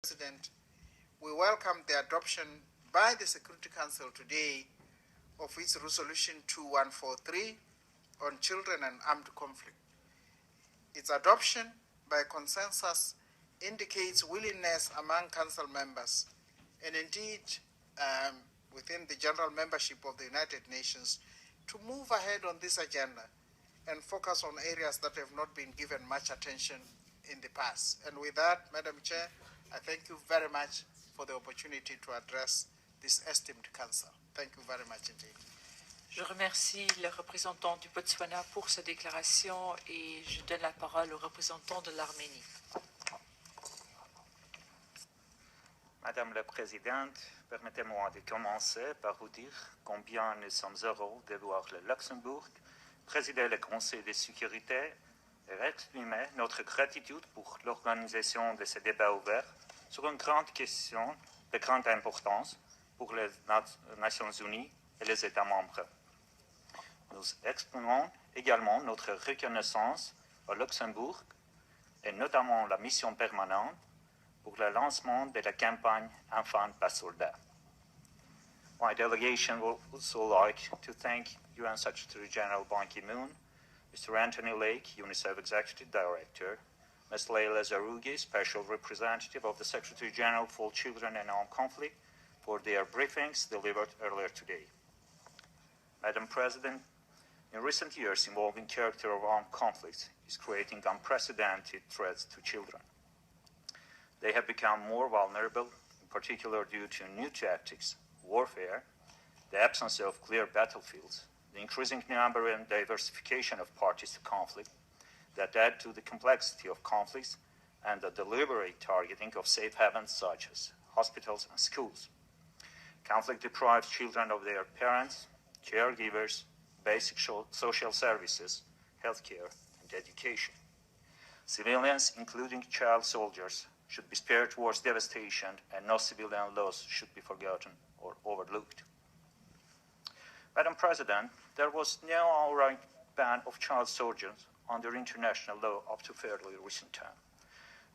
President, we welcome the adoption by the Security Council today of its Resolution 2143 on children and armed conflict. Its adoption by consensus indicates willingness among Council members and indeed within the general membership of the United Nations to move ahead on this agenda and focus on areas that have not been given much attention in the past. And with that, Madam Chair, I thank you very much for the opportunity to address this esteemed council. Thank you very much indeed. Je remercie le représentant du Botswana pour sa déclaration et je donne la parole au représentant de l'Arménie. Madame la Présidente, permettez-moi de commencer par vous dire combien nous sommes heureux de voir le Luxembourg présider le Conseil de sécurité et exprimer notre gratitude pour l'organisation de ce débat ouvert sur une grande question de grande importance pour les Nations Unies et les États membres. Nous exprimons également notre reconnaissance au Luxembourg et notamment la mission permanente pour le lancement de la campagne Enfants pas soldats. My delegation would also like to thank UN Secretary General Ban Ki-moon, Mr. Anthony Lake, UNICEF Executive Director, Ms. Leila Zarougi, Special Representative of the Secretary General for Children and Armed Conflict, for their briefings delivered earlier today. Madam President, in recent years, evolving character of armed conflicts is creating unprecedented threats to children. They have become more vulnerable, in particular due to new tactics, warfare, the absence of clear battlefields, the increasing number and diversification of parties to conflict that add to the complexity of conflicts, and the deliberate targeting of safe havens such as hospitals and schools. Conflict deprives children of their parents, caregivers, basic social services, healthcare, and education. Civilians, including child soldiers, should be spared towards devastation, and no civilian loss should be forgotten or overlooked. Madam President, there was no outright ban of child soldiers under international law up to fairly recent time.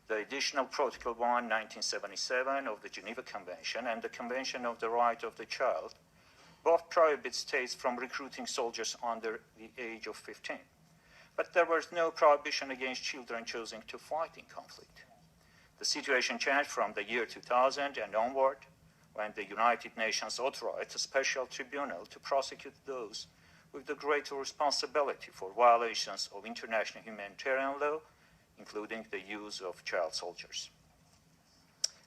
The additional Protocol 1, 1977 of the Geneva Convention and the Convention of the Right of the Child both prohibit states from recruiting soldiers under the age of 15. But there was no prohibition against children choosing to fight in conflict. The situation changed from the year 2000 and onward, when the United Nations authorized a special tribunal to prosecute those with the greater responsibility for violations of international humanitarian law, including the use of child soldiers.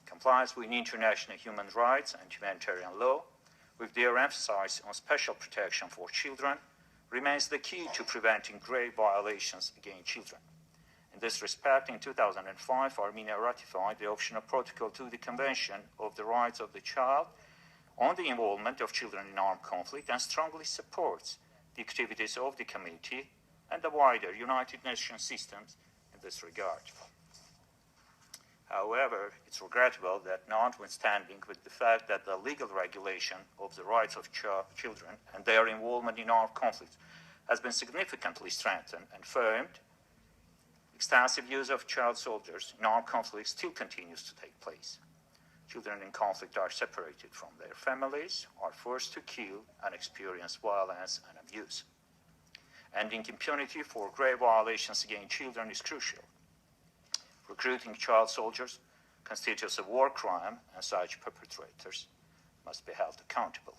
Compliance with international human rights and humanitarian law, with their emphasis on special protection for children, remains the key to preventing grave violations against children. In this respect, in 2005, Armenia ratified the optional protocol to the Convention of the Rights of the Child on the involvement of children in armed conflict and strongly supports the activities of the committee and the wider United Nations systems in this regard. However, it's regrettable that notwithstanding with the fact that the legal regulation of the rights of children and their involvement in armed conflicts has been significantly strengthened and firmed, extensive use of child soldiers in armed conflicts still continues to take place. Children in conflict are separated from their families, are forced to kill, and experience violence and abuse. Ending impunity for grave violations against children is crucial. Recruiting child soldiers constitutes a war crime, and such perpetrators must be held accountable.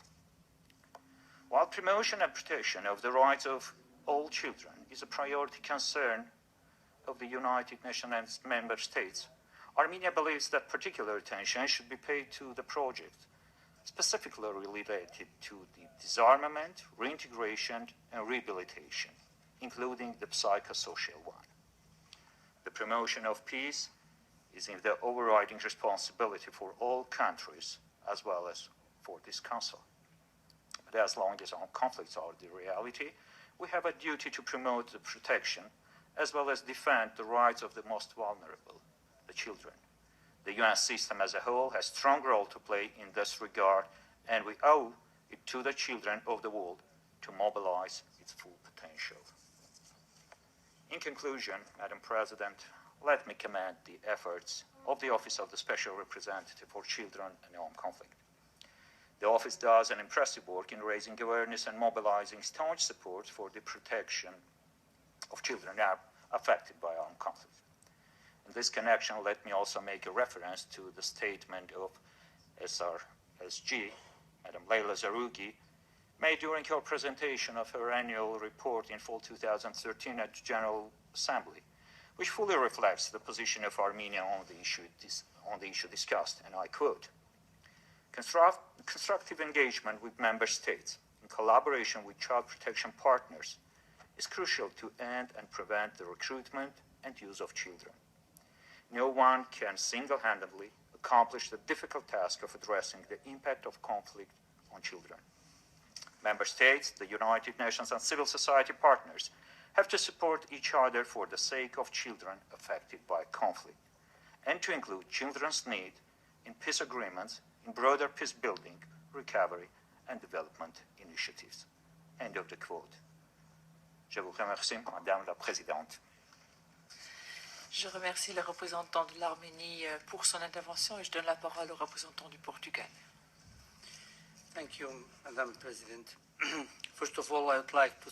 While promotion and protection of the rights of all children is a priority concern of the United Nations and its member states, Armenia believes that particular attention should be paid to the project specifically related to the disarmament, reintegration, and rehabilitation, including the psychosocial one. The promotion of peace is in the overriding responsibility for all countries as well as for this Council. But as long as armed conflicts are the reality, we have a duty to promote the protection as well as defend the rights of the most vulnerable, the children. The UN system as a whole has a strong role to play in this regard, and we owe it to the children of the world to mobilize its full potential. In conclusion, Madam President, let me commend the efforts of the Office of the Special Representative for Children and Armed Conflict. The office does an impressive work in raising awareness and mobilizing staunch support for the protection of children affected by armed conflict. In this connection, let me also make a reference to the statement of SRSG, Madam Leila Zarougi, made during her presentation of her annual report in fall 2013 at the General Assembly, which fully reflects the position of Armenia on the issue discussed, and I quote, "Constructive engagement with member states in collaboration with child protection partners is crucial to end and prevent the recruitment and use of children. No one can single-handedly accomplish the difficult task of addressing the impact of conflict on children. Member states, the United Nations, and civil society partners have to support each other for the sake of children affected by conflict, and to include children's need in peace agreements, in broader peace building, recovery, and development initiatives." End of the quote. Je vous remercie, Madame la Présidente. Je remercie le représentant de l'Arménie pour son intervention et je donne la parole au représentant du Portugal. Thank you, Madam President. First of all, I would like to